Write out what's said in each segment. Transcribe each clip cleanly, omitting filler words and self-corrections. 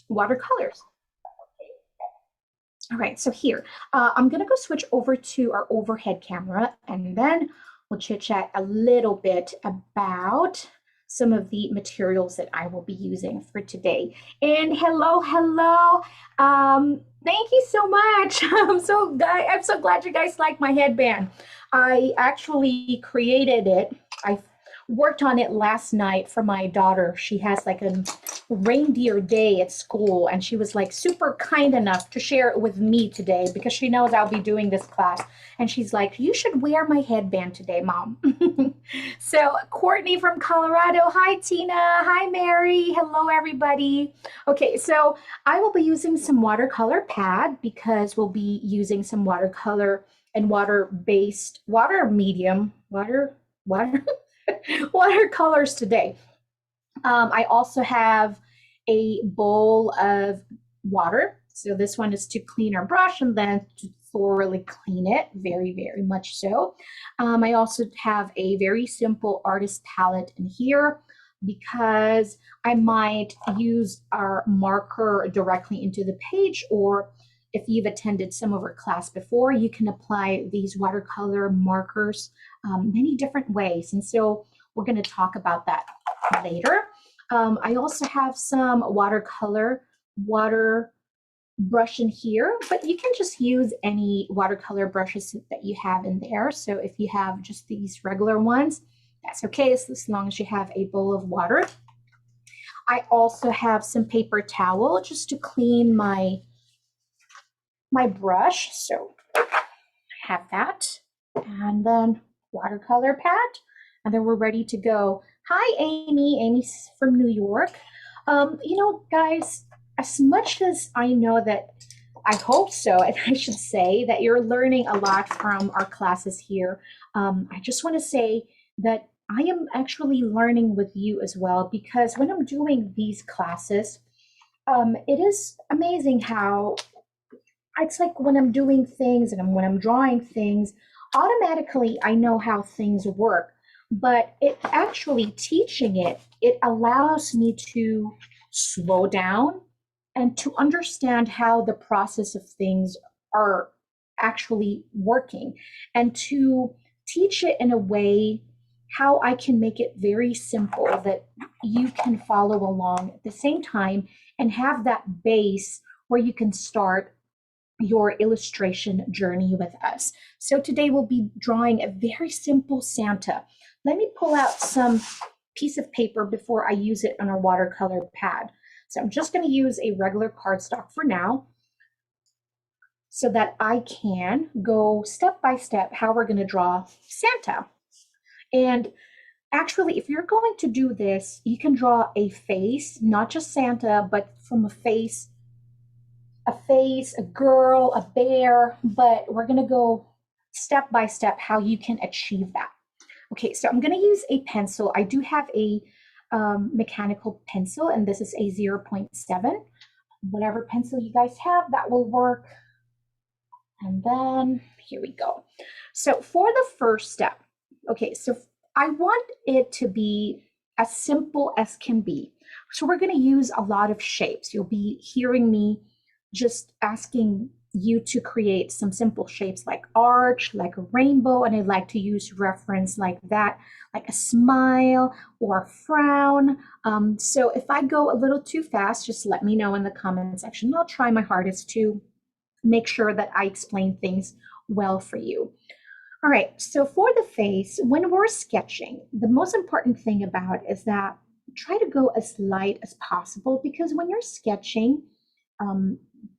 watercolors. All right, so here, I'm gonna go switch over to our overhead camera and then we'll chit chat a little bit about some of the materials that I will be using for today. And hello, hello. Thank you so much. I'm so glad you guys like my headband. I actually created it. I worked on it last night for my daughter. She has like a reindeer day at school, and she was like super kind enough to share it with me today because she knows I'll be doing this class. And she's like, "You should wear my headband today, Mom." So, Courtney from Colorado. Hi, Tina. Hi, Mary. Hello, everybody. Okay, so I will be using some watercolor pad because we'll be using some watercolor and water-based, water medium, water watercolors today. I also have a bowl of water. So this one is to clean our brush and then to thoroughly clean it, very, very much so. I also have a very simple artist palette in here because I might use our marker directly into the page, or if you've attended some of our class before, you can apply these watercolor markers many different ways. And so we're going to talk about that later. I also have some water brush in here, but you can just use any watercolor brushes that you have in there. So if you have just these regular ones, that's okay, as long as you have a bowl of water. I also have some paper towel just to clean my brush. So I have that. And then watercolor pad. And then we're ready to go. Hi, Amy. Amy's from New York. Guys, as much as I know that, I hope so, and I should say that you're learning a lot from our classes here. I just want to say that I am actually learning with you as well, because when I'm doing these classes, it is amazing how it's like when I'm doing things and when I'm drawing things, automatically I know how things work. But it actually teaching it allows me to slow down and to understand how the process of things are actually working, and to teach it in a way how I can make it very simple that you can follow along at the same time and have that base where you can start your illustration journey with us. So today we'll be drawing a very simple Santa. Let me pull out some piece of paper before I use it on our watercolor pad. So I'm just going to use a regular cardstock for now so that I can go step by step how we're going to draw Santa. And actually, if you're going to do this, you can draw a face, not just Santa, but from a face, a girl, a bear, but we're going to go step by step how you can achieve that. Okay, so I'm going to use a pencil. I do have a mechanical pencil, and this is a 0.7. Whatever pencil you guys have, that will work. And then here we go. So for the first step, okay, so I want it to be as simple as can be. So we're going to use a lot of shapes. You'll be hearing me just asking you to create some simple shapes like arch, like a rainbow, and I like to use reference like that, like a smile or a frown. So if I go a little too fast, just let me know in the comment section. I'll try my hardest to make sure that I explain things well for you. All right, so for the face, when we're sketching, the most important thing about it is that try to go as light as possible, because when you're sketching,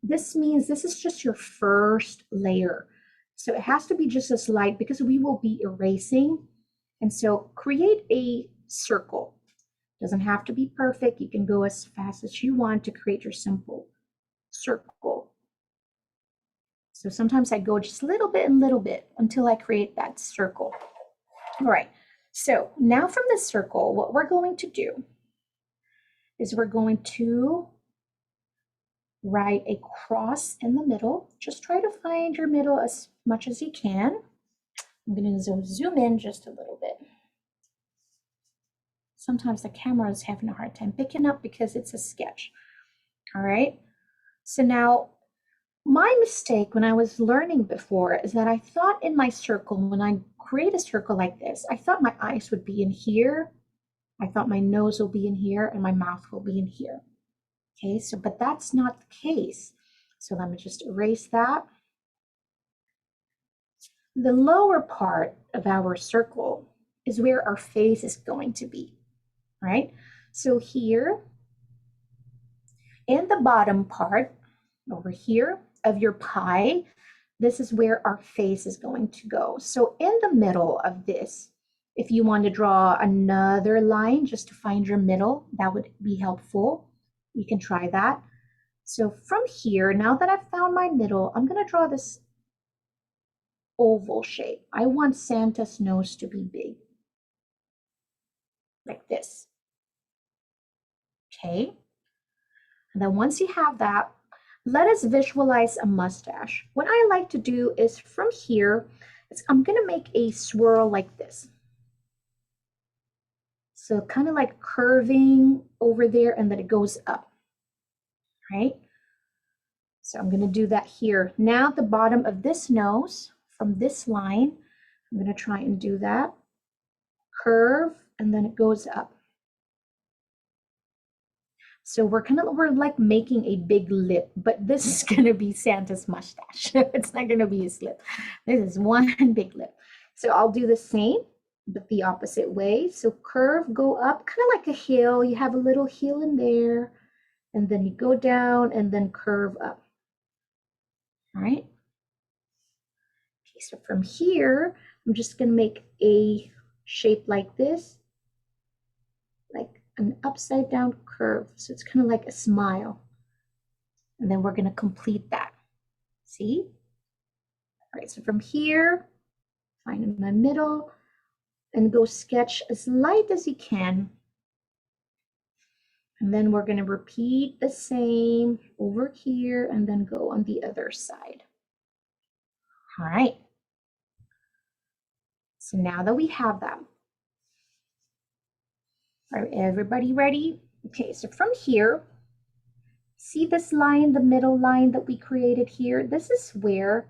this means this is just your first layer. So it has to be just as light because we will be erasing. And so create a circle. Doesn't have to be perfect. You can go as fast as you want to create your simple circle. So sometimes I go just a little bit and little bit until I create that circle. All right, so now from the circle, what we're going to do is we're going to write a cross in the middle. Just try to find your middle as much as you can. I'm going to zoom in just a little bit. Sometimes the camera is having a hard time picking up because it's a sketch. All right. So now my mistake when I was learning before is that I thought in my circle, when I create a circle like this, I thought my eyes would be in here. I thought my nose will be in here and my mouth will be in here. Okay, so, but that's not the case. So let me just erase that. The lower part of our circle is where our face is going to be, right? So here, and the bottom part over here of your pie, this is where our face is going to go. So in the middle of this, if you want to draw another line just to find your middle, that would be helpful. You can try that. So from here, now that I've found my middle, I'm going to draw this oval shape. I want Santa's nose to be big, like this. Okay. And then once you have that, let us visualize a mustache. What I like to do is from here, I'm going to make a swirl like this. So kind of like curving over there and then it goes up, right? So I'm going to do that here. Now at the bottom of this nose, from this line, I'm going to try and do that. Curve, and then it goes up. So we're like making a big lip, but this is going to be Santa's mustache. It's not going to be his lip. This is one big lip. So I'll do the same, but the opposite way. So curve, go up, kind of like a hill. You have a little hill in there, and then you go down and then curve up. All right. Okay, so from here, I'm just going to make a shape like this, like an upside down curve. So it's kind of like a smile. And then we're going to complete that. See? All right, so from here, find my middle and go sketch as light as you can. And then we're going to repeat the same over here and then go on the other side. All right. So now that we have that, are everybody ready? Okay, so from here, see this line, the middle line that we created here? This is where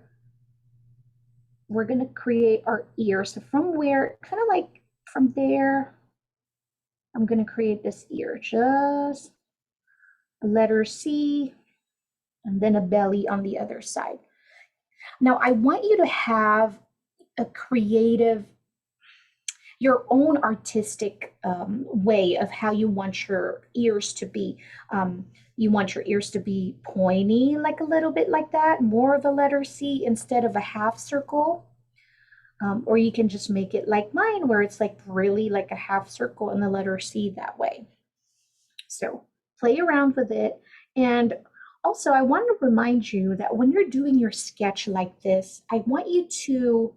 we're going to create our ear. So from where, kind of like from there, I'm going to create this ear, just a letter C, and then a belly on the other side. Now, I want you to have a creative, your own artistic way of how you want your ears to be. You want your ears to be pointy, like a little bit like that, more of a letter C instead of a half circle. Or you can just make it like mine, where it's like really like a half circle and the letter C that way. So play around with it. And also, I want to remind you that when you're doing your sketch like this, I want you to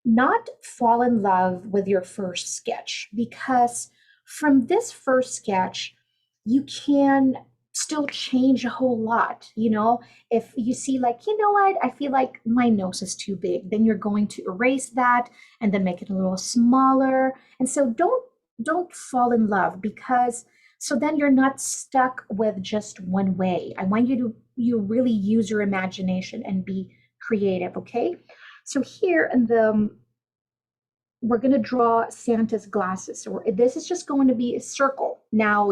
not fall in love with your first sketch, because from this first sketch, you can still change a whole lot. You know, if you see like, you know what, I feel like my nose is too big, then you're going to erase that and then make it a little smaller. And so don't fall in love, because so then you're not stuck with just one way. I want you really use your imagination and be creative, okay? So here in we're going to draw Santa's glasses. So this is just going to be a circle. Now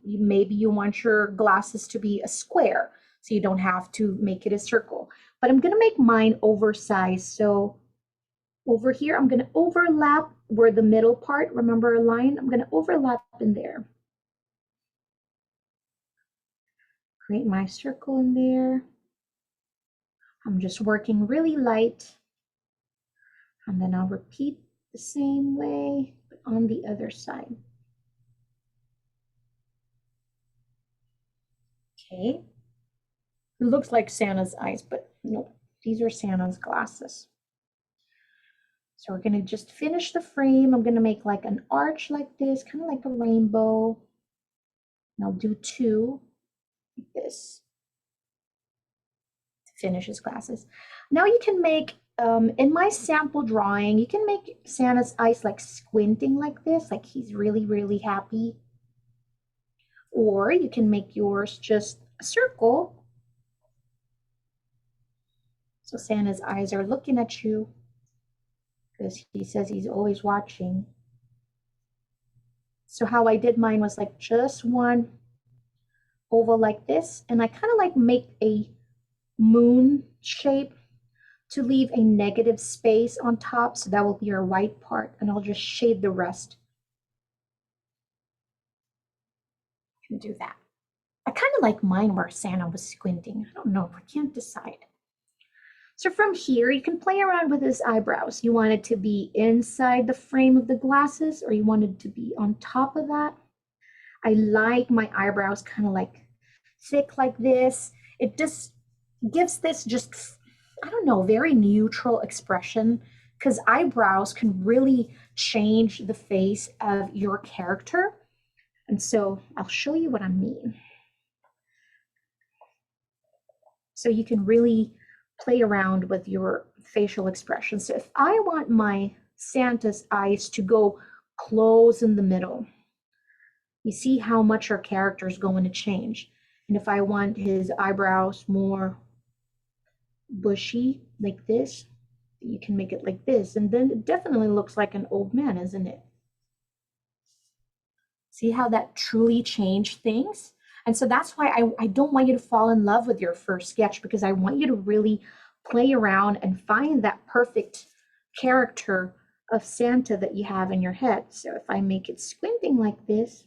maybe you want your glasses to be a square, so you don't have to make it a circle. But I'm going to make mine oversized. So over here, I'm going to overlap where the middle part, remember a line? I'm going to overlap in there. Create my circle in there. I'm just working really light. And then I'll repeat the same way, but on the other side. Okay. It looks like Santa's eyes, but no, these are Santa's glasses. So we're going to just finish the frame. I'm going to make like an arch like this, kind of like a rainbow. And I'll do two like this to finish his glasses. Now you can make, in my sample drawing, you can make Santa's eyes like squinting like this, like he's really, really happy. Or you can make yours just a circle. So Santa's eyes are looking at you because he says he's always watching. So how I did mine was like just one oval like this, and I kind of like make a moon shape to leave a negative space on top. So that will be our white part, and I'll just shade the rest. And do that. I kind of like mine where Santa was squinting. I don't know, I can't decide. So from here, you can play around with his eyebrows. You want it to be inside the frame of the glasses, or you want it to be on top of that. I like my eyebrows kind of like thick like this. It just gives this just, I don't know, very neutral expression, because eyebrows can really change the face of your character. And so I'll show you what I mean. So you can really play around with your facial expressions. So if I want my Santa's eyes to go close in the middle, you see how much our character is going to change. And if I want his eyebrows more bushy like this, you can make it like this, and then it definitely looks like an old man, isn't it? See how that truly changed things? And so that's why I don't want you to fall in love with your first sketch, because I want you to really play around and find that perfect character of Santa that you have in your head. So if I make it squinting like this,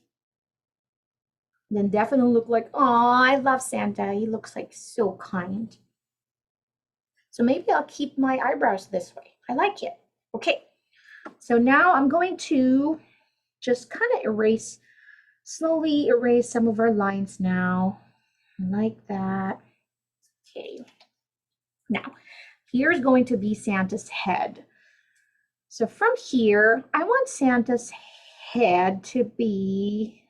then definitely look like, oh, I love Santa. He looks like so kind. So maybe I'll keep my eyebrows this way. I like it. Okay, so now I'm going to just kind of slowly erase some of our lines now, like that. Okay, now here's going to be Santa's head. So from here, I want Santa's head to be,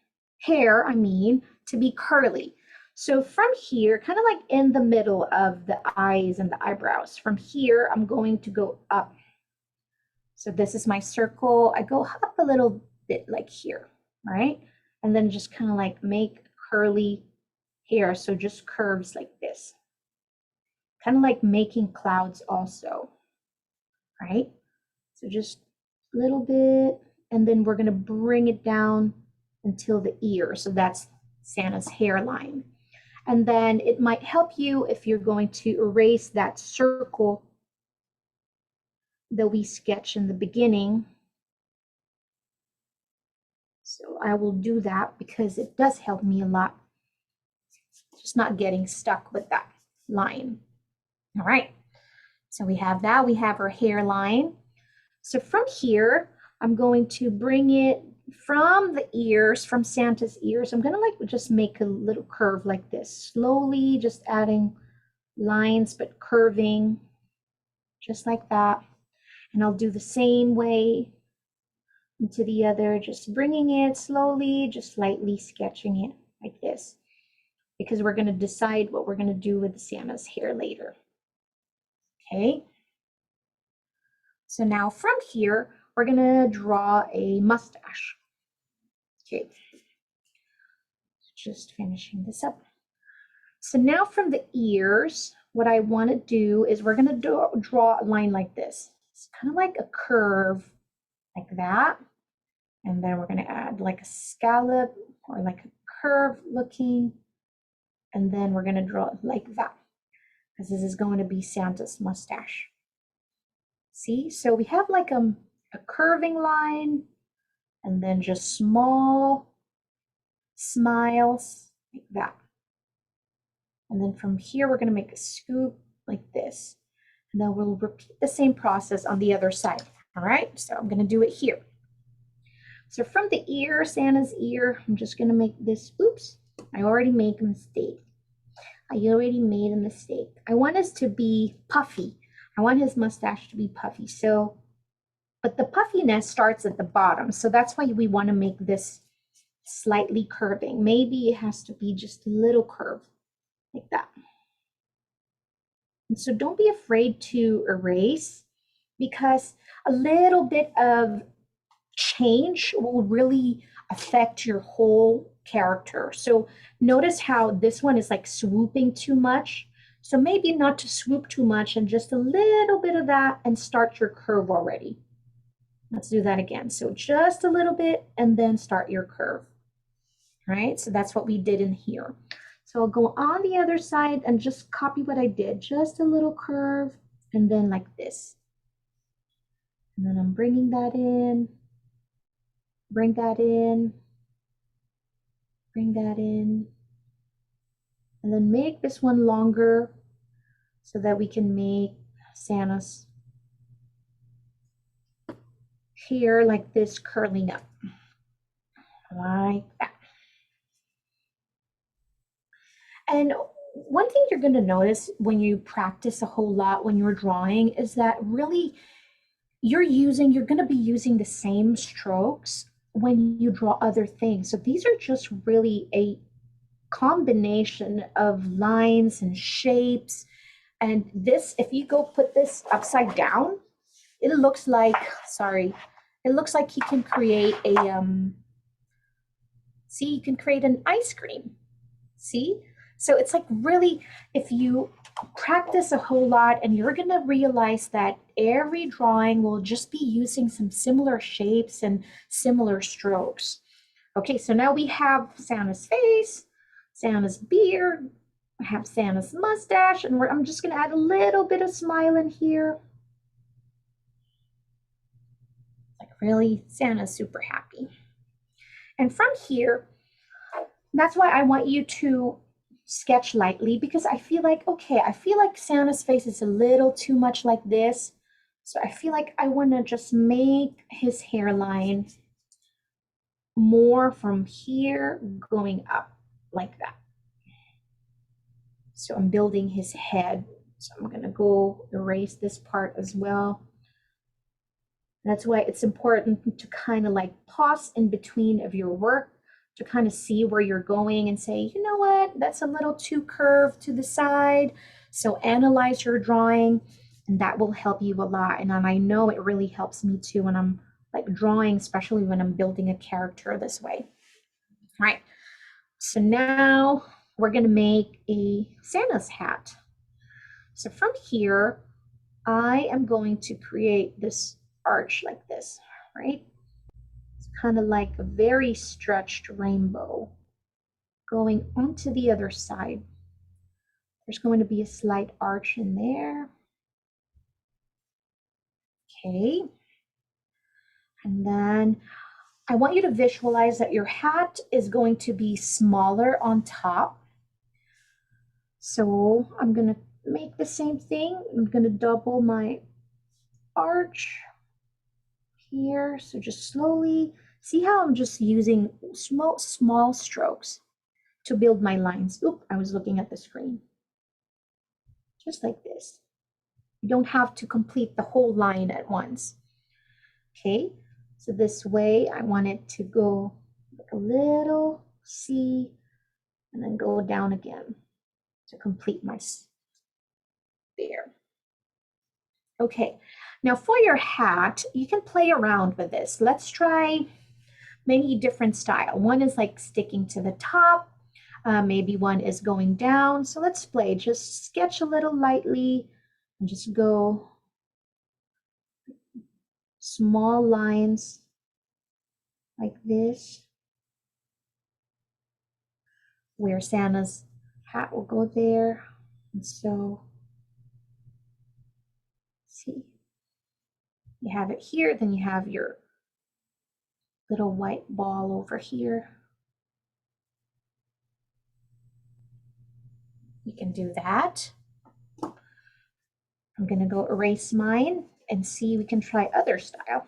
to be curly. So from here, kind of like in the middle of the eyes and the eyebrows, from here, I'm going to go up. So this is my circle. I go up a little bit like here, right? And then just kind of like make curly hair. So just curves like this. Kind of like making clouds also, right? So just a little bit, and then we're gonna bring it down until the ear. So that's Santa's hairline. And then it might help you if you're going to erase that circle that we sketched in the beginning. So I will do that because it does help me a lot. Just not getting stuck with that line. All right, so we have that. We have our hairline. So from here, I'm going to bring it from the ears, from Santa's ears. I'm gonna like just make a little curve like this, slowly just adding lines, but curving just like that. And I'll do the same way into the other, just bringing it slowly, just lightly sketching it like this, because we're gonna decide what we're gonna do with Santa's hair later. Okay. So now from here, we're gonna draw a mustache. Okay, just finishing this up. So now from the ears, what I want to do is we're going to draw a line like this. It's kind of like a curve like that. And then we're going to add like a scallop or like a curve looking. And then we're going to draw it like that, because this is going to be Santa's mustache. See, so we have like a curving line, and then just small smiles like that. And then from here, we're going to make a scoop like this. And then we'll repeat the same process on the other side. All right, so I'm going to do it here. So from the ear, Santa's ear, I'm just going to make this, oops, I already made a mistake. I want this to be puffy. I want his mustache to be puffy. So, but the puffiness starts at the bottom. So that's why we want to make this slightly curving. Maybe it has to be just a little curve like that. And so don't be afraid to erase, because a little bit of change will really affect your whole character. So notice how this one is like swooping too much. So maybe not to swoop too much and just a little bit of that and start your curve already. Let's do that again. So just a little bit and then start your curve. All right, so that's what we did in here. So I'll go on the other side and just copy what I did. Just a little curve and then like this. And then I'm bringing that in, bring that in, bring that in, and then make this one longer so that we can make Santa's hair like this curling up, like that. And one thing you're going to notice when you practice a whole lot when you're drawing is that really you're going to be using the same strokes when you draw other things. So these are just really a combination of lines and shapes. And this, if you go put this upside down, it looks like, sorry, it looks like you can create a, see, you can create an ice cream. See? So it's like really, if you practice a whole lot and you're going to realize that every drawing will just be using some similar shapes and similar strokes. Okay, so now we have Santa's face, Santa's beard, I have Santa's mustache, and I'm just going to add a little bit of smile in here. Like really, Santa's super happy. And from here, that's why I want you to sketch lightly, because I feel like, okay, I feel like Santa's face is a little too much like this. So I feel like I want to just make his hairline more from here going up like that. So I'm building his head. So I'm going to go erase this part as well. That's why it's important to kind of like pause in between of your work to kind of see where you're going and say, you know what, that's a little too curved to the side. So analyze your drawing, and that will help you a lot. And I know it really helps me too when I'm like drawing, especially when I'm building a character this way. All right, so now we're gonna make a Santa's hat. So from here, I am going to create this arch like this, right? Kind of like a very stretched rainbow going onto the other side. There's going to be a slight arch in there. Okay. And then I want you to visualize that your hat is going to be smaller on top. So I'm going to make the same thing. I'm going to double my arch here. So just slowly, see how I'm just using small strokes to build my lines. Oop, I was looking at the screen. Just like this. You don't have to complete the whole line at once. Okay, so this way I want it to go like a little C and then go down again to complete my there. Okay, now for your hat, you can play around with this. Let's try many different style. One is like sticking to the top. Maybe one is going down. So let's play. Just sketch a little lightly and just go small lines like this, where Santa's hat will go there. And so, see, you have it here, then you have your little white ball over here. You can do that. I'm going to go erase mine and see, we can try other style.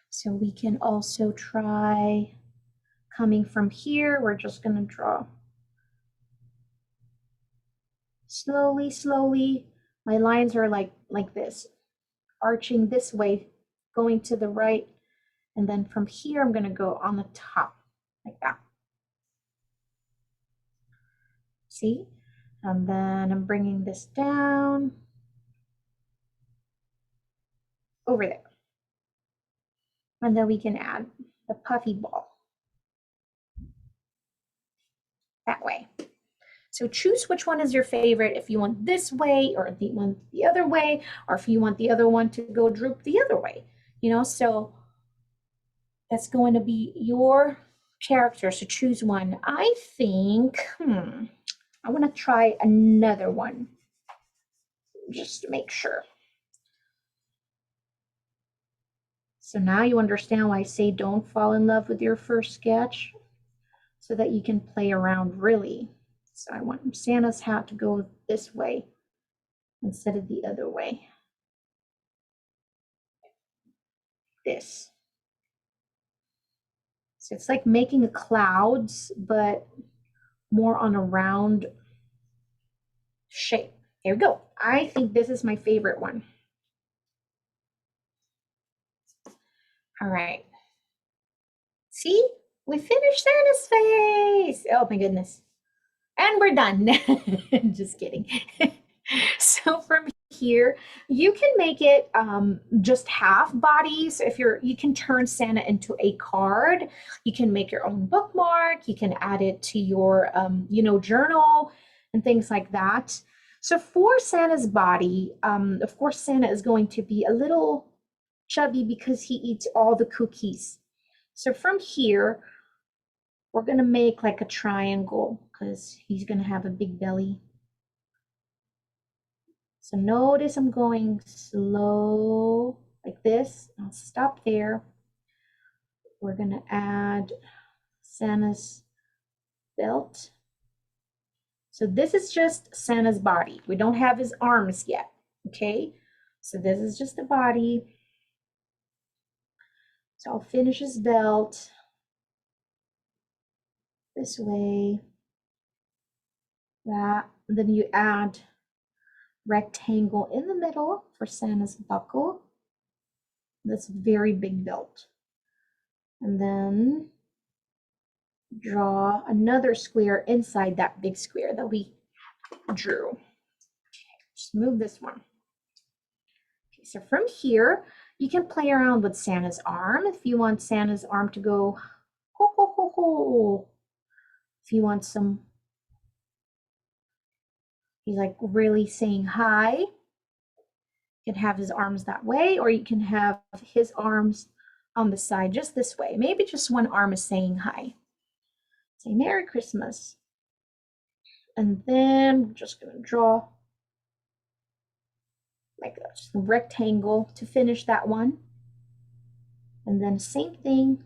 So we can also try coming from here. We're just going to draw slowly, slowly. My lines are like this, arching this way, going to the right. And then from here, I'm going to go on the top like that. See? And then I'm bringing this down over there. And then we can add the puffy ball. That way. So choose which one is your favorite, if you want this way or if you want the other way, or if you want the other one to go droop the other way. You know, so that's going to be your character. So choose one. I think, I want to try another one just to make sure. So now you understand why I say don't fall in love with your first sketch, so that you can play around really. So I want Santa's hat to go this way instead of the other way. This. So it's like making a clouds, but more on a round shape. There we go. I think this is my favorite one. All right. See, we finished Santa's face. Oh my goodness. And we're done. Just kidding. So from here, you can make it just half body. So if you can turn Santa into a card. You can make your own bookmark. You can add it to your, journal and things like that. So for Santa's body, of course, Santa is going to be a little chubby because he eats all the cookies. So from here, we're going to make like a triangle because he's going to have a big belly. So notice I'm going slow like this. I'll stop there. We're going to add Santa's belt. So this is just Santa's body. We don't have his arms yet, okay? So this is just the body. So I'll finish his belt this way. That. And then you add rectangle in the middle for Santa's buckle. That's very big belt. And then draw another square inside that big square that we drew. Okay, just move this one. Okay, so from here, you can play around with Santa's arm. If you want Santa's arm to go ho ho ho ho. If you want some, he's like really saying hi. You can have his arms that way, or you can have his arms on the side just this way. Maybe just one arm is saying hi. Say Merry Christmas. And then we're just going to draw like that, just a rectangle to finish that one. And then same thing,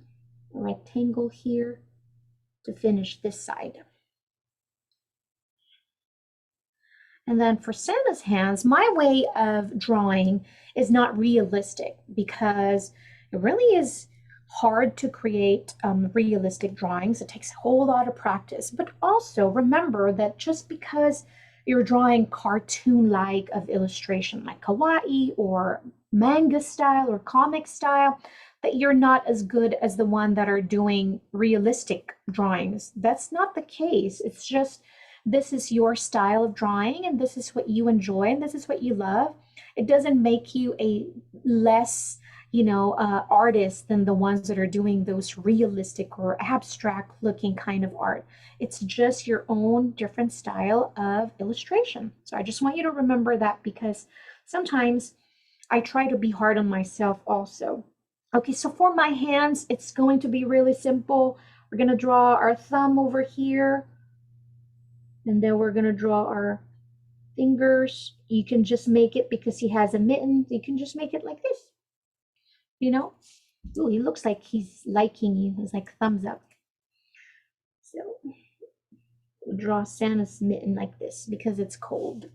a rectangle here to finish this side. And then for Santa's hands, my way of drawing is not realistic because it really is hard to create realistic drawings. It takes a whole lot of practice. But also remember that just because you're drawing cartoon-like of illustration like kawaii or manga style or comic style, that you're not as good as the one that are doing realistic drawings. That's not the case. It's just this is your style of drawing and this is what you enjoy and this is what you love. It doesn't make you a less artist than the ones that are doing those realistic or abstract looking kind of art. It's just your own different style of illustration. So I just want you to remember that because sometimes I try to be hard on myself also. Okay, so for my hands, it's going to be really simple. We're going to draw our thumb over here. And then we're going to draw our fingers. You can just make it because he has a mitten. You can just make it like this. Oh, he looks like he's liking you. It's like thumbs up. So we'll draw Santa's mitten like this because it's cold.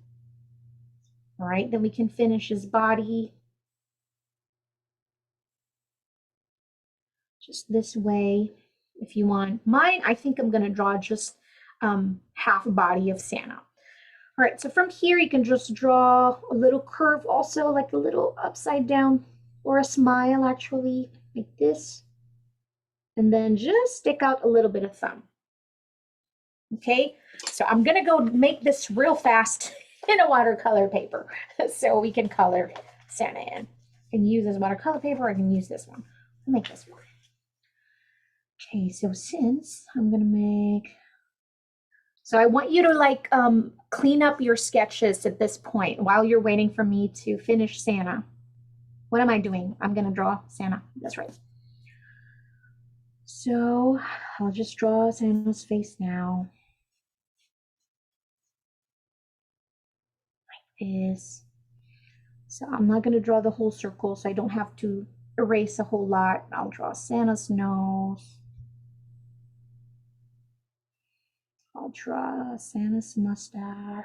All right, then we can finish his body. Just this way if you want. Mine, I think I'm going to draw just half body of Santa. All right, so from here you can just draw a little curve also, like a little upside down or a smile actually, like this. And then just stick out a little bit of thumb. Okay, so I'm gonna go make this real fast in a watercolor paper so we can color Santa in. I can use this watercolor paper, I can use this one. I'll make this one. Okay, so since I'm gonna make, so I want you to like clean up your sketches at this point while you're waiting for me to finish Santa. What am I doing? I'm gonna draw Santa. That's right. So I'll just draw Santa's face now. Is so I'm not gonna draw the whole circle, so I don't have to erase a whole lot. I'll draw Santa's nose. I'll draw Santa's mustache.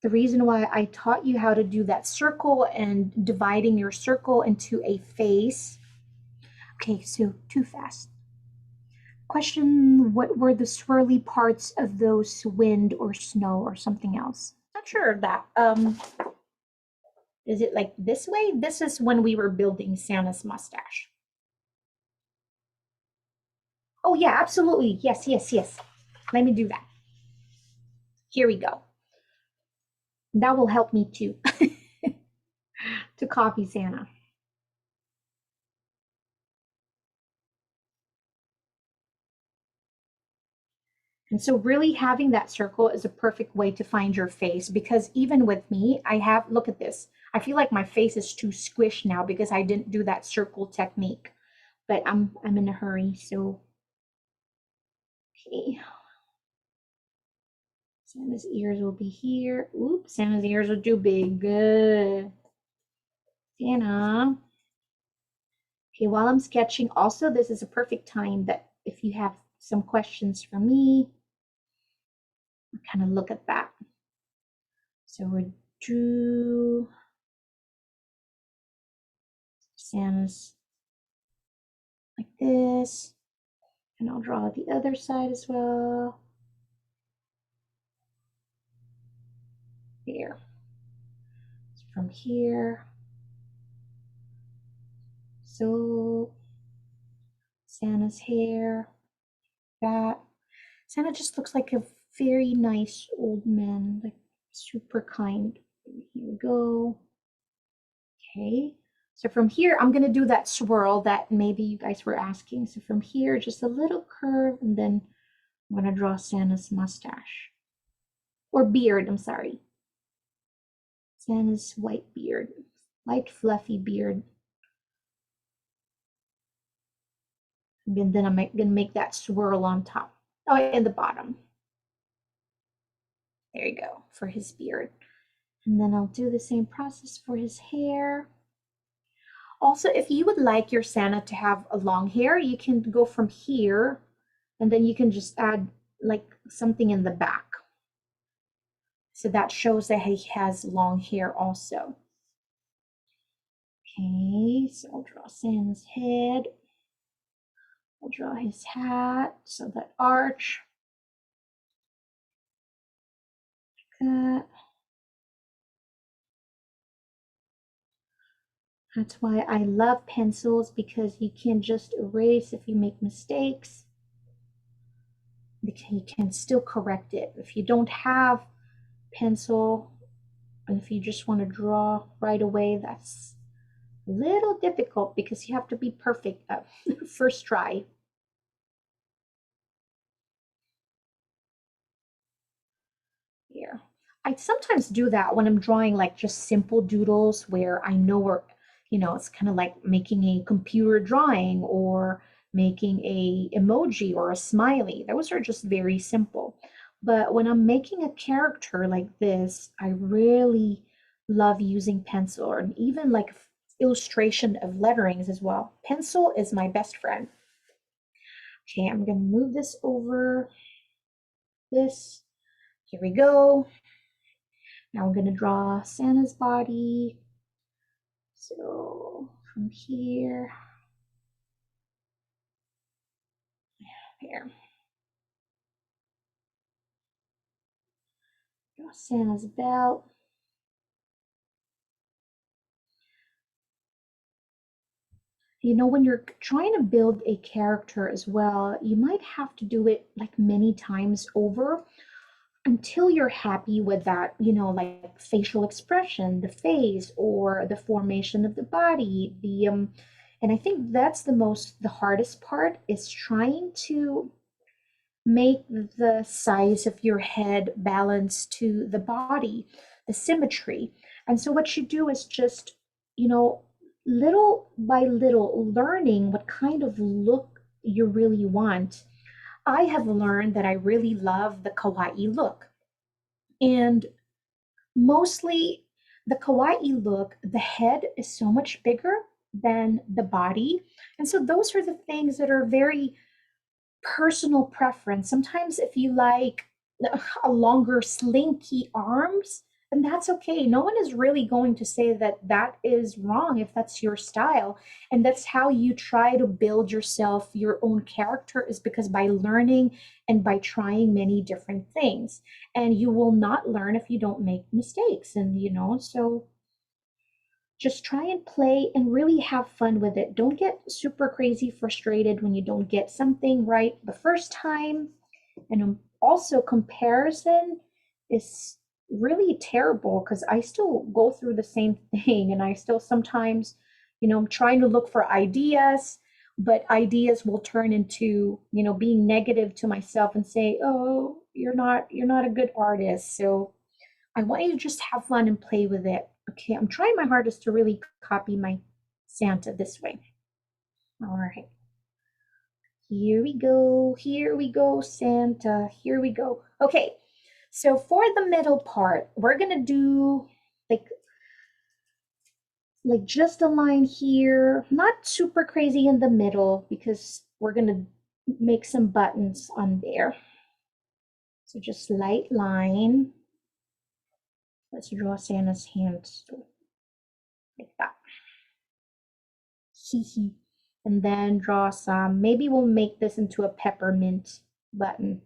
The reason why I taught you how to do that circle and dividing your circle into a face. Okay, so too fast. Question, what were the swirly parts of those wind or snow or something else? Not sure of that. Is it like this way? This is when we were building Santa's mustache. Oh yeah, absolutely. Yes, yes, yes. Let me do that. Here we go. That will help me too to copy Santa. And so really having that circle is a perfect way to find your face because even with me, I have, look at this. I feel like my face is too squished now because I didn't do that circle technique. But I'm in a hurry, so okay. Santa's ears will be here. Oops, Santa's ears are too big. Good. Santa. Okay, while I'm sketching, also this is a perfect time that if you have some questions for me, kind of look at that. So we drew Santa's like this, and I'll draw the other side as well. There. So from here. So Santa's hair, that. Santa just looks like a very nice old man, like super kind. Here we go. Okay. So from here, I'm gonna do that swirl that maybe you guys were asking. So from here, just a little curve, and then I'm gonna draw Santa's mustache. Or beard, I'm sorry. Santa's white beard, light fluffy beard. And then I'm gonna make that swirl on top. Oh, and the bottom. There you go, for his beard. And then I'll do the same process for his hair. Also, if you would like your Santa to have a long hair, you can go from here and then you can just add like something in the back. So that shows that he has long hair also. Okay, so I'll draw Santa's head. I'll draw his hat, so that arch. Like that. That's why I love pencils because you can just erase if you make mistakes. You can still correct it. If you don't have pencil, and if you just want to draw right away, that's a little difficult because you have to be perfect first try. Here. I sometimes do that when I'm drawing like just simple doodles where I know where, it's kind of like making a computer drawing or making a emoji or a smiley. Those are just very simple. But when I'm making a character like this, I really love using pencil or even like illustration of letterings as well. Pencil is my best friend. Okay, I'm gonna move this over this. Here we go. Now we're going to draw Santa's body. So from here, there. Draw Santa's belt. When you're trying to build a character as well, you might have to do it like many times over until you're happy with that, like facial expression, the face, or the formation of the body, and I think that's the hardest part is trying to make the size of your head balance to the body, the symmetry. And so what you do is just, you know, little by little learning what kind of look you really want. I have learned that I really love the kawaii look. And mostly the kawaii look, the head is so much bigger than the body. And so those are the things that are very personal preference. Sometimes if you like a longer slinky arms, then that's okay. No one is really going to say that that is wrong if that's your style. And that's how you try to build yourself your own character, is because by learning and by trying many different things. And you will not learn if you don't make mistakes. And so just try and play and really have fun with it. Don't get super crazy frustrated when you don't get something right the first time. And also, comparison is really terrible because I still go through the same thing, and I still sometimes, I'm trying to look for ideas, but ideas will turn into, being negative to myself and say, "Oh, you're not a good artist." So I want you to just have fun and play with it. Okay, I'm trying my hardest to really copy my Santa this way. All right. Here we go, Santa. Here we go. Okay, so for the middle part, we're gonna do like just a line here, not super crazy in the middle because we're gonna make some buttons on there. So just light line. Let's draw Santa's hands like that. And then draw some, maybe we'll make this into a peppermint button.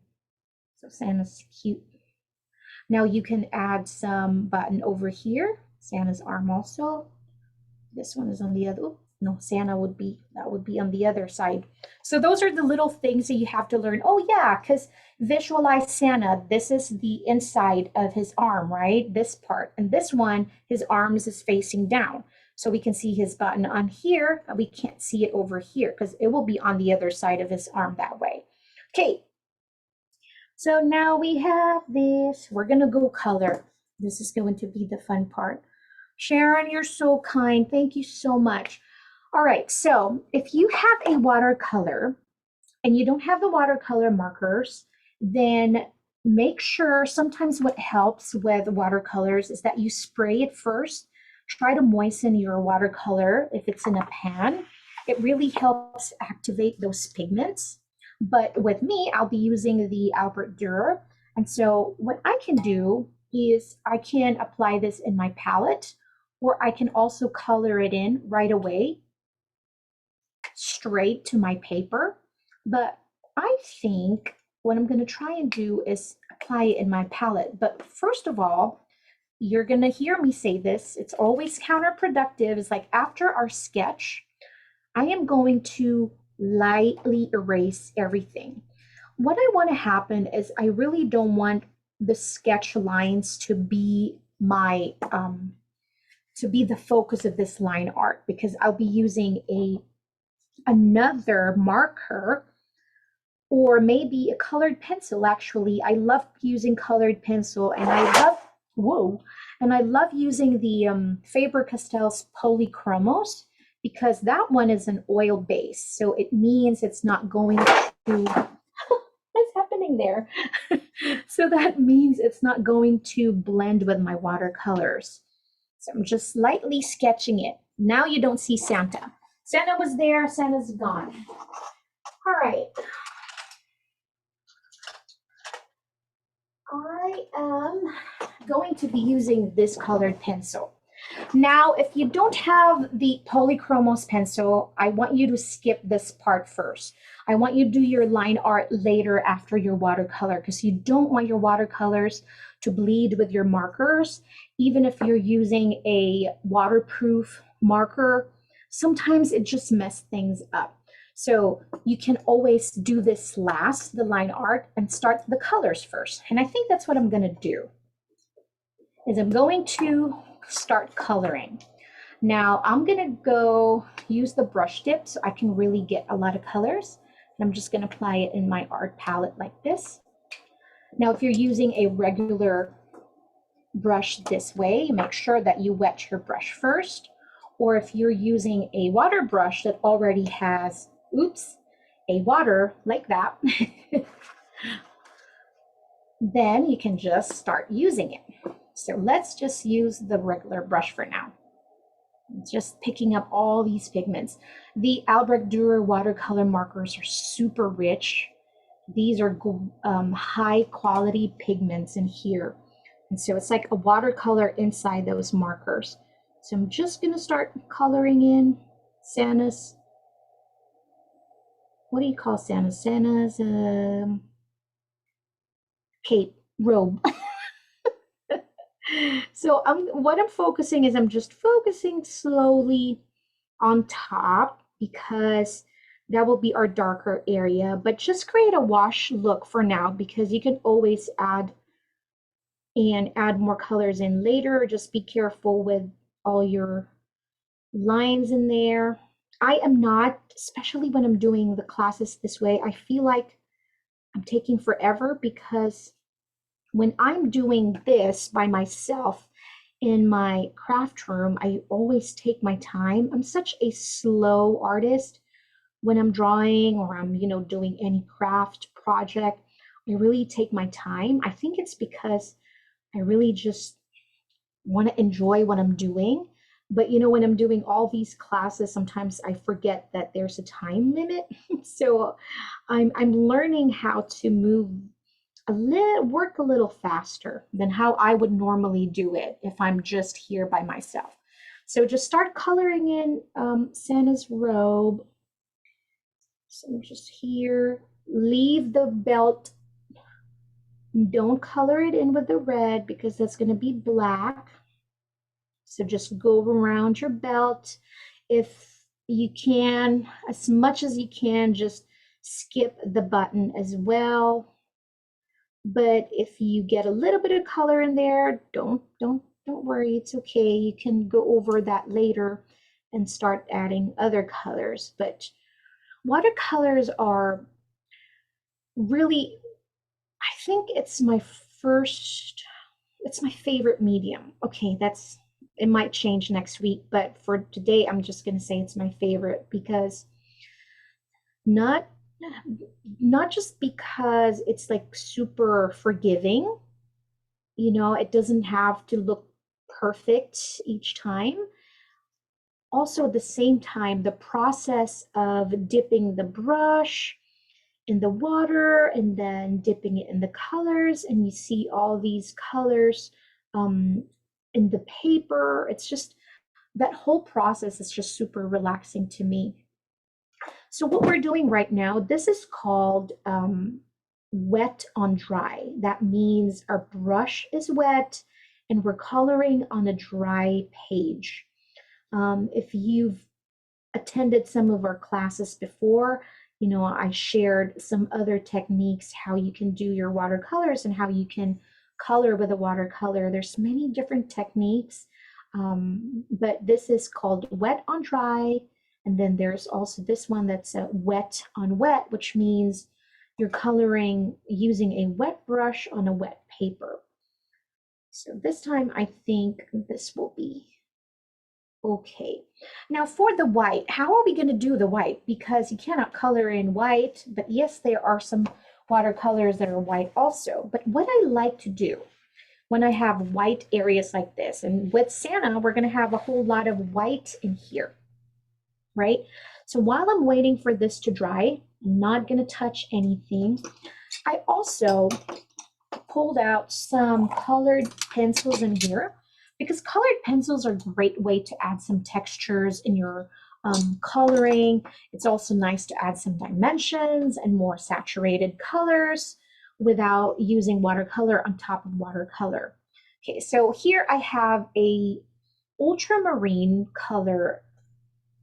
So Santa's cute. Now you can add some button over here, Santa's arm also. This one is on the other, no, Santa that would be on the other side. So those are the little things that you have to learn. Oh yeah, because visualize Santa. This is the inside of his arm, right? This part. And this one, his arms is facing down. So we can see his button on here. We can't see it over here because it will be on the other side of his arm that way. Okay. So now we have this. We're going to go color. This is going to be the fun part. Sharon, you're so kind. Thank you so much. All right. So if you have a watercolor and you don't have the watercolor markers, then make sure, sometimes what helps with watercolors is that you spray it first. Try to moisten your watercolor if it's in a pan. It really helps activate those pigments. But with me, I'll be using the Albrecht Durer. And so what I can do is I can apply this in my palette, or I can also color it in right away, straight to my paper. But I think what I'm going to try and do is apply it in my palette. But first of all, you're going to hear me say this. It's always counterproductive. It's like after our sketch, I am going to lightly erase everything. What I want to happen is I really don't want the sketch lines to be my to be the focus of this line art, because I'll be using another marker, or maybe a colored pencil. Actually, I love using colored pencil, and I love using the Faber-Castell's polychromos, because that one is an oil base. So it means it's not going to, what's happening there? So that means it's not going to blend with my watercolors. So I'm just lightly sketching it. Now you don't see Santa. Santa was there, Santa's gone. All right. I am going to be using this colored pencil. Now, if you don't have the polychromos pencil, I want you to skip this part first. I want you to do your line art later after your watercolor, because you don't want your watercolors to bleed with your markers. Even if you're using a waterproof marker, sometimes it just messes things up. So you can always do this last, the line art, and start the colors first. And I think that's what I'm going to do, is I'm going to start coloring. Now I'm going to go use the brush tip so I can really get a lot of colors. And I'm just going to apply it in my art palette like this. Now, if you're using a regular brush this way, make sure that you wet your brush first. Or if you're using a water brush that already has, a water like that, then you can just start using it. So let's just use the regular brush for now. Just picking up all these pigments. The Albrecht Durer watercolor markers are super rich. These are high quality pigments in here. And so it's like a watercolor inside those markers. So I'm just going to start coloring in Santa's, what do you call Santa? Santa's cape, robe. So what I'm focusing is I'm just focusing slowly on top because that will be our darker area, but just create a wash look for now because you can always add more colors in later. Just be careful with all your lines in there. I am not, especially when I'm doing the classes this way, I feel like I'm taking forever because when I'm doing this by myself in my craft room, I always take my time. I'm such a slow artist when I'm drawing or I'm, doing any craft project. I really take my time. I think it's because I really just want to enjoy what I'm doing. But when I'm doing all these classes, sometimes I forget that there's a time limit. So I'm learning how to work a little faster than how I would normally do it if I'm just here by myself. So just start coloring in Santa's robe. So I'm just here. Leave the belt. Don't color it in with the red because that's going to be black. So just go around your belt. If you can, as much as you can, just skip the button as well. But if you get a little bit of color in there, don't worry, it's okay. You can go over that later and start adding other colors. But watercolors are really, I think it's my favorite medium. Okay, it might change next week, but for today, I'm just going to say it's my favorite because not just because it's like super forgiving, it doesn't have to look perfect each time. Also, at the same time, the process of dipping the brush in the water and then dipping it in the colors, and you see all these colors in the paper. It's just that whole process is just super relaxing to me. So what we're doing right now, this is called wet on dry. That means our brush is wet and we're coloring on a dry page. If you've attended some of our classes before, I shared some other techniques, how you can do your watercolors and how you can color with a watercolor. There's many different techniques, but this is called wet on dry. And then there's also this one that's wet on wet, which means you're coloring using a wet brush on a wet paper. So this time I think this will be okay. Now for the white, how are we going to do the white? Because you cannot color in white, but yes, there are some watercolors that are white also. But what I like to do when I have white areas like this, and with Santa, we're going to have a whole lot of white in here, right? So while I'm waiting for this to dry, I'm not going to touch anything. I also pulled out some colored pencils in here because colored pencils are a great way to add some textures in your coloring. It's also nice to add some dimensions and more saturated colors without using watercolor on top of watercolor. Okay, so here I have a ultramarine color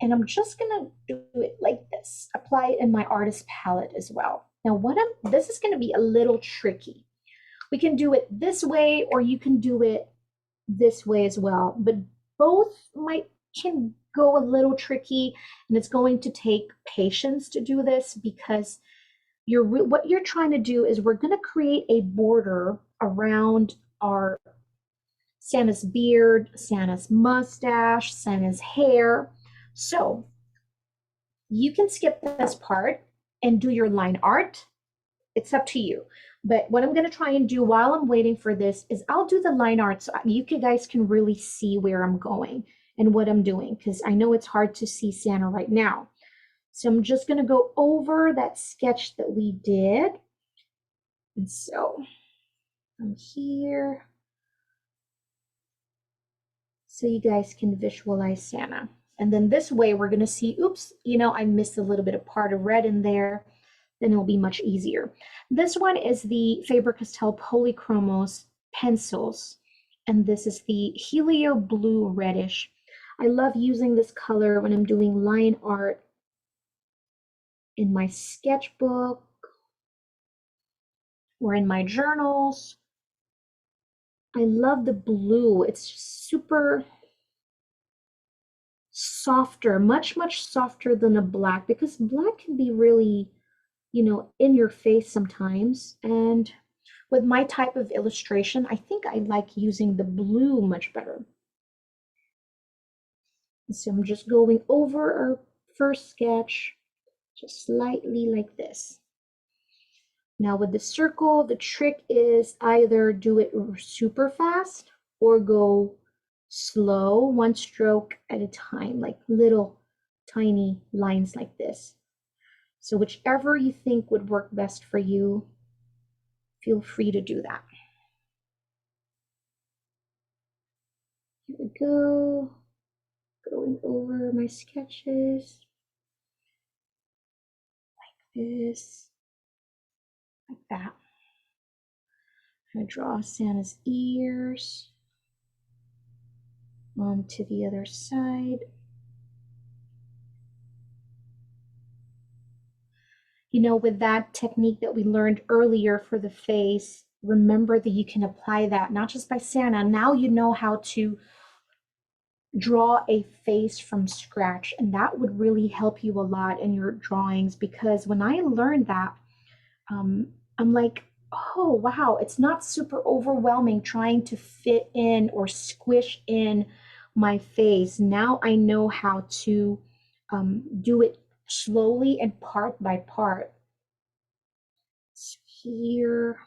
And I'm just gonna do it like this, apply it in my artist palette as well. Now this is gonna be a little tricky. We can do it this way or you can do it this way as well, but both can go a little tricky, and it's going to take patience to do this because what you're trying to do is we're going to create a border around our Santa's beard, Santa's mustache, Santa's hair. So you can skip this part and do your line art. It's up to you. But what I'm going to try and do while I'm waiting for this is I'll do the line art so you guys can really see where I'm going and what I'm doing, because I know it's hard to see Santa right now. So I'm just going to go over that sketch that we did. And so I'm here so you guys can visualize Santa. And then this way we're going to see, oops, I missed a little bit of part of red in there. Then it'll be much easier. This one is the Faber-Castell Polychromos pencils, and this is the Helio Blue Reddish. I love using this color when I'm doing line art in my sketchbook or in my journals. I love the blue. It's just super softer, much softer than a black, because black can be really in your face sometimes. And with my type of illustration, I think I like using the blue much better. So I'm just going over our first sketch, just slightly like this. Now with the circle, the trick is either do it super fast or go slow, one stroke at a time, like little tiny lines like this. So whichever you think would work best for you, feel free to do that. Here we go, going over my sketches like this, like that. I'm going to draw Santa's ears onto the other side. With that technique that we learned earlier for the face, remember that you can apply that not just by Santa. Now you know how to draw a face from scratch, and that would really help you a lot in your drawings, because when I learned that, I'm like, oh wow, it's not super overwhelming trying to fit in or squish in my face. Now I know how to do it slowly and part by part. So here,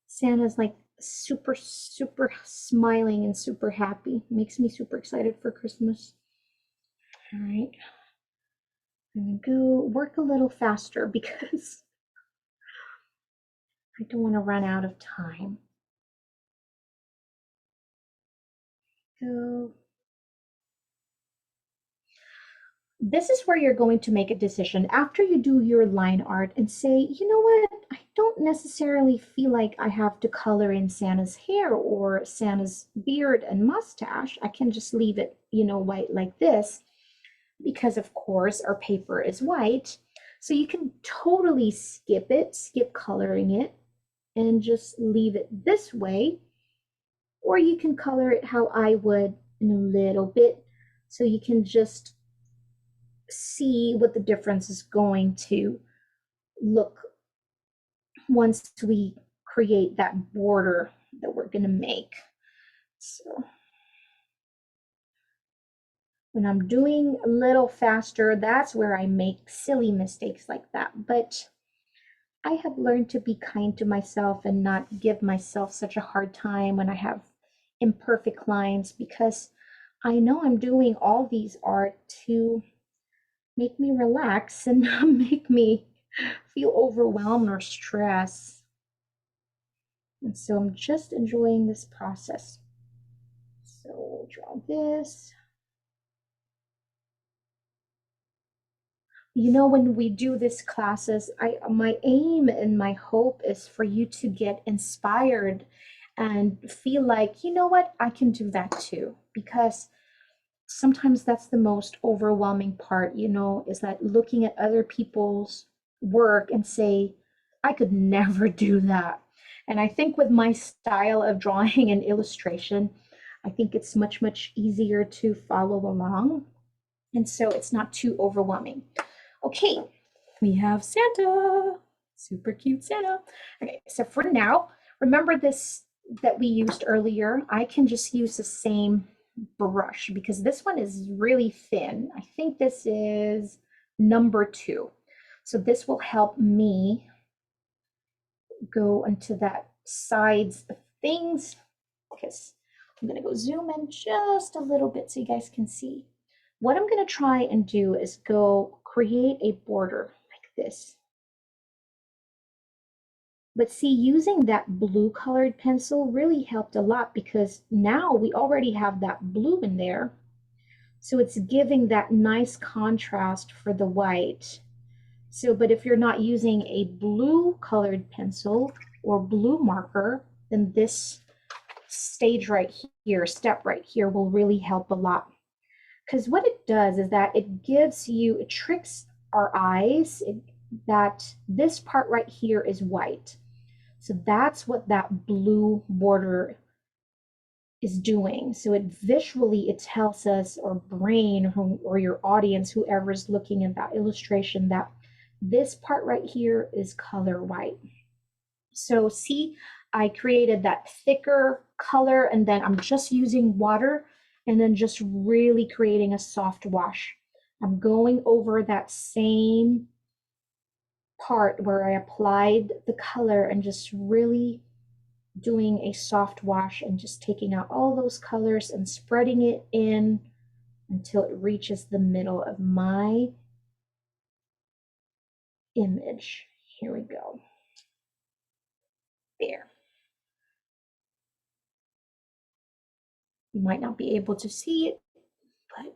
Santa's like super smiling and super happy. Makes me super excited for Christmas. All right, I'm gonna go work a little faster because I don't want to run out of time. Go. This is where you're going to make a decision after you do your line art and say, you know what, I don't necessarily feel like I have to color in Santa's hair or Santa's beard and mustache. I can just leave it, white like this, because of course our paper is white. So you can totally skip coloring it, and just leave it this way. Or you can color it how I would in a little bit, so you can just see what the difference is going to look once we create that border that we're going to make. So when I'm doing a little faster, that's where I make silly mistakes like that. But I have learned to be kind to myself and not give myself such a hard time when I have imperfect lines, because I know I'm doing all these art to make me relax and not make me feel overwhelmed or stressed. And so I'm just enjoying this process. So we'll draw this. When we do these classes, my aim and my hope is for you to get inspired and feel like, you know what, I can do that too. Because sometimes that's the most overwhelming part, you know, is that looking at other people's work and say, I could never do that. And I think with my style of drawing and illustration, I think it's much, much easier to follow along. And so it's not too overwhelming. Okay, we have Santa. Super cute Santa. Okay, so for now, remember this that we used earlier. I can just use the same brush because this one is really thin. I think this is number 2. So this will help me go into that sides of things because I'm going to go zoom in just a little bit so you guys can see. What I'm going to try and do is go create a border like this. But see, using that blue colored pencil really helped a lot because now we already have that blue in there. So it's giving that nice contrast for the white. So, but if you're not using a blue colored pencil or blue marker, then this step right here will really help a lot. Because what it does is that it tricks our eyes that this part right here is white. So that's what that blue border is doing. So it tells us, or brain, or your audience, whoever is looking at that illustration, that this part right here is color white. So see, I created that thicker color and then I'm just using water and then just really creating a soft wash. I'm going over that same part where I applied the color and just really doing a soft wash and just taking out all those colors and spreading it in until it reaches the middle of my image. Here we go. There. You might not be able to see it, but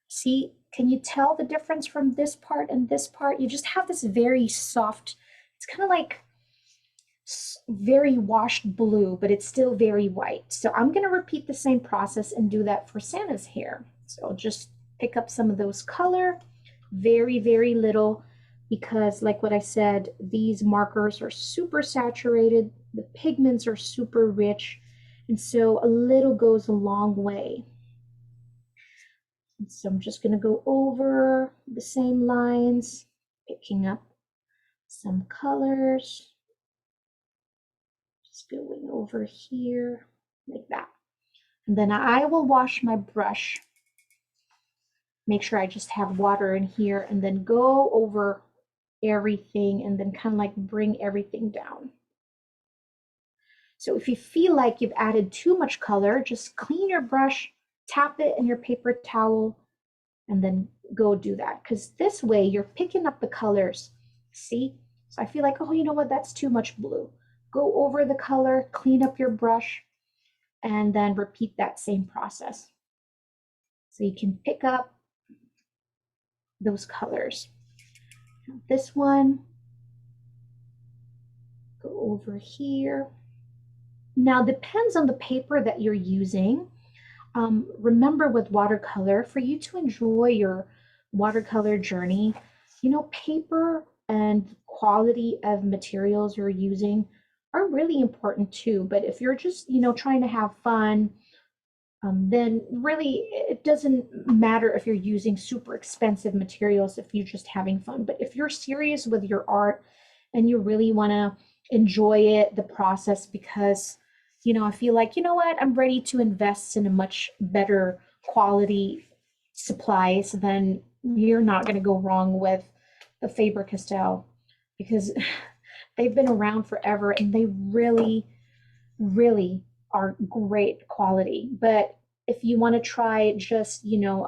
see, can you tell the difference from this part and this part? You just have this very soft, it's kind of like very washed blue, but it's still very white. So I'm going to repeat the same process and do that for Santa's hair. So I'll just pick up some of those color, very, very little, because like what I said, these markers are super saturated, the pigments are super rich, and so a little goes a long way. So I'm just going to go over the same lines, picking up some colors, just going over here like that. And then I will wash my brush, make sure I just have water in here, and then go over everything and then kind of like bring everything down. So if you feel like you've added too much color, just clean your brush, tap it in your paper towel, and then go do that. Because this way you're picking up the colors. See? So I feel like, oh, you know what? That's too much blue. Go over the color, clean up your brush, and then repeat that same process. So you can pick up those colors. This one, go over here. Now, depends on the paper that you're using. Remember with watercolor, for you to enjoy your watercolor journey, you know, paper and quality of materials you're using are really important too. But if you're just, you know, trying to have fun, then really it doesn't matter if you're using super expensive materials if you're just having fun. But if you're serious with your art and you really want to enjoy it, the process, because you know, I feel like, you know what, I'm ready to invest in a much better quality supplies, then you're not going to go wrong with the Faber-Castell because they've been around forever and they really, really are great quality. But if you want to try just, you know,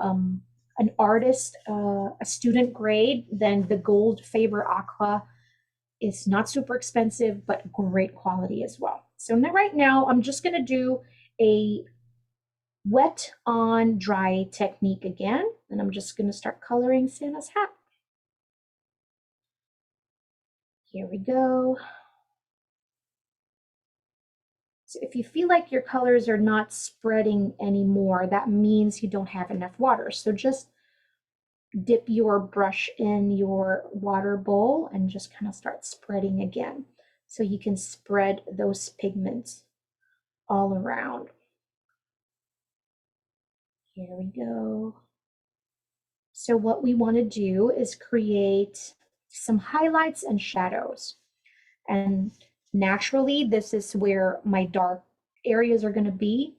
an artist, a student grade, then the gold Faber Aqua is not super expensive, but great quality as well. So right now, I'm just going to do a wet on dry technique again, and I'm just going to start coloring Santa's hat. Here we go. So if you feel like your colors are not spreading anymore, that means you don't have enough water. So just dip your brush in your water bowl and just kind of start spreading again. So you can spread those pigments all around. Here we go. So what we want to do is create some highlights and shadows. And naturally, this is where my dark areas are going to be.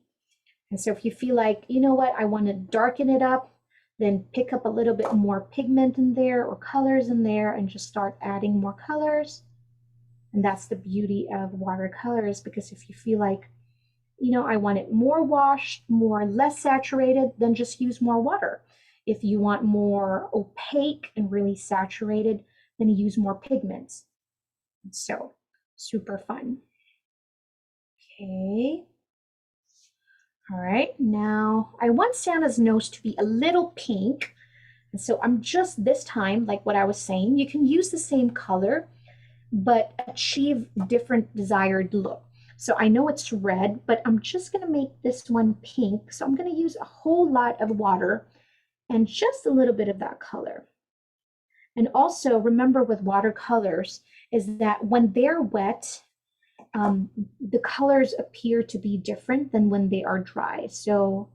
And so if you feel like, you know what, I want to darken it up, then pick up a little bit more pigment in there or colors in there and just start adding more colors. And that's the beauty of watercolors, because if you feel like, you know, I want it more washed, more less saturated, then just use more water. If you want more opaque and really saturated, then use more pigments. So super fun. Okay. All right, now I want Santa's nose to be a little pink. And so I'm just this time, like what I was saying, you can use the same color, but achieve different desired look. So I know it's red, but I'm just gonna make this one pink. So I'm gonna use a whole lot of water and just a little bit of that color. And also remember with watercolors is that when they're wet, the colors appear to be different than when they are dry. So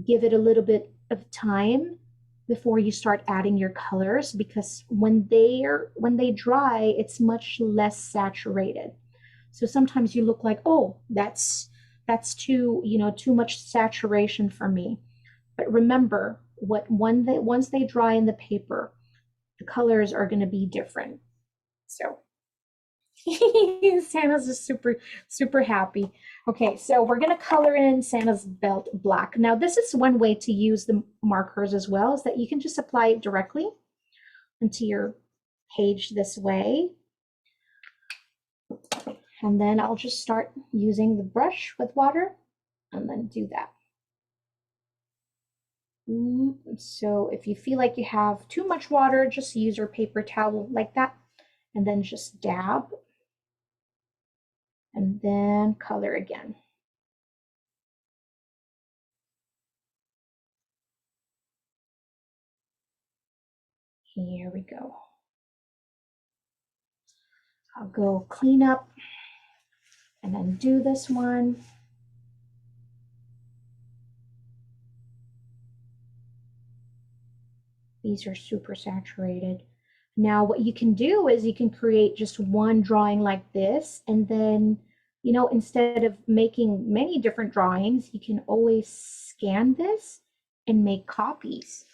give it a little bit of time before you start adding your colors, because when they dry, it's much less saturated. So sometimes you look like, oh, that's too, you know, too much saturation for me. But remember, once they dry in the paper, the colors are going to be different. So Santa's just super happy. Okay, so we're gonna color in Santa's belt black. Now this is one way to use the markers as well, is that you can just apply it directly into your page this way. And then I'll just start using the brush with water and then do that. So if you feel like you have too much water, just use your paper towel like that and then just dab and then color again. Here we go. I'll go clean up and then do this one. These are super saturated. Now what you can do is you can create just one drawing like this, and then, you know, instead of making many different drawings, you can always scan this and make copies.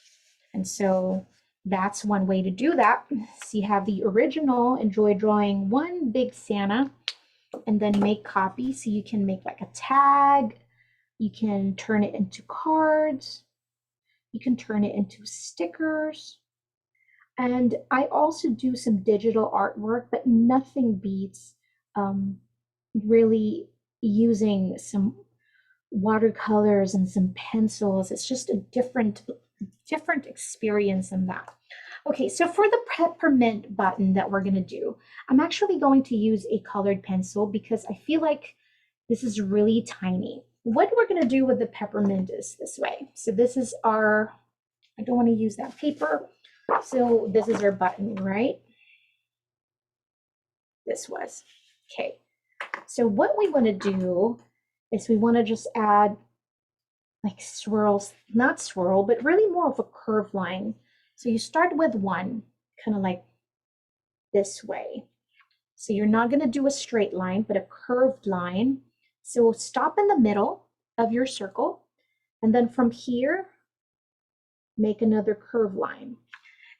And so that's one way to do that. So you have the original, enjoy drawing one big Santa, and then make copies. So you can make like a tag, you can turn it into cards, you can turn it into stickers. And I also do some digital artwork, but nothing beats really using some watercolors and some pencils. It's just a different experience than that. Okay, so for the peppermint button that we're going to do, I'm actually going to use a colored pencil because I feel like this is really tiny. What we're going to do with the peppermint is this way. So this is our, I don't want to use that paper. So this is our button, right? This was. Okay. So what we want to do is we want to just add like swirls, not swirl, but really more of a curved line. So you start with one, kind of like this way. So you're not going to do a straight line, but a curved line. So stop in the middle of your circle. And then from here, make another curved line.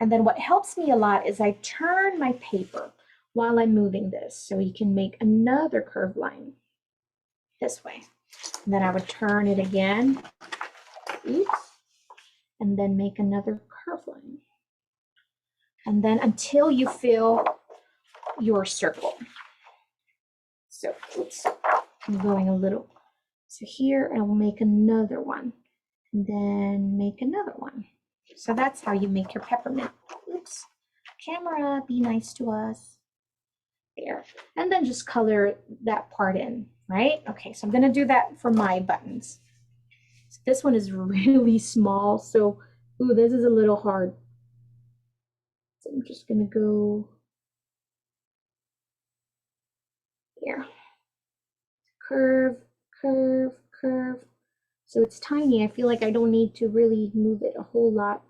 And then what helps me a lot is I turn my paper while I'm moving this. So you can make another curved line this way. And then I would turn it again. Oops. And then make another curved line. And then until you fill your circle. So, oops, I'm going a little. So here I will make another one. And then make another one. So that's how you make your peppermint. Oops. Camera, be nice to us. There. And then just color that part in. right? Okay, so I'm gonna do that for my buttons. So this one is really small, so ooh, this is a little hard. So I'm just gonna go here. Curve, curve, curve. So it's tiny. I feel like I don't need to really move it a whole lot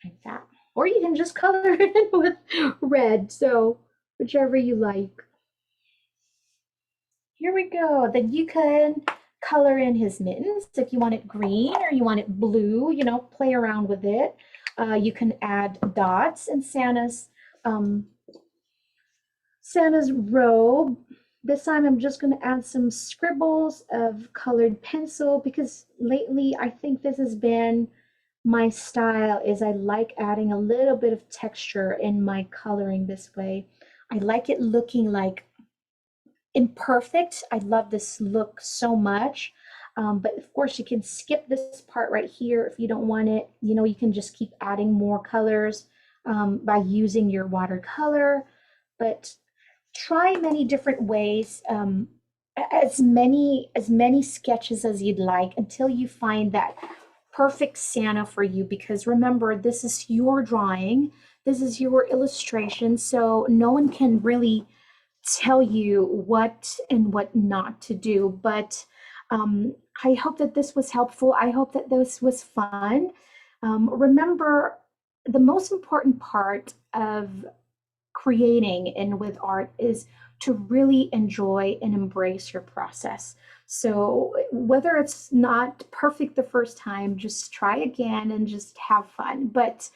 like that. Or you can just color it in with red. So whichever you like. Here we go. Then you can color in his mittens if you want it green or you want it blue, you know, play around with it. You can add dots in um, Santa's robe. This time I'm just going to add some scribbles of colored pencil because lately I think this has been my style is I like adding a little bit of texture in my coloring this way. I like it looking like imperfect. I love this look so much. But of course, you can skip this part right here if you don't want it. You know, you can just keep adding more colors by using your watercolor. But try many different ways, as many sketches as you'd like until you find that perfect Santa for you. Because remember, this is your drawing, this is your illustration, so no one can really tell you what and what not to do. But I hope that this was helpful. I hope that this was fun. Remember, the most important part of creating and with art is to really enjoy and embrace your process. So, whether it's not perfect the first time, just try again and just have fun. But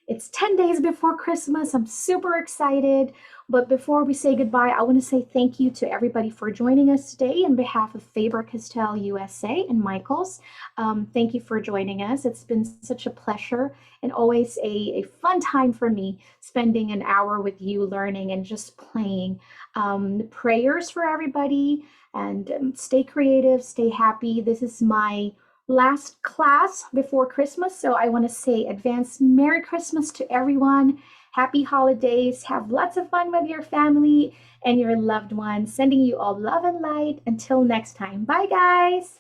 it's 10 days before Christmas. I'm super excited. But before we say goodbye, I want to say thank you to everybody for joining us today on behalf of Faber-Castell USA and Michaels. Thank you for joining us. It's been such a pleasure and always a fun time for me spending an hour with you learning and just playing. Prayers for everybody and stay creative, stay happy. This is my last class before Christmas, so I want to say advance Merry Christmas to everyone. Happy holidays. Have lots of fun with your family and your loved ones. Sending you all love and light. Until next time. Bye, guys.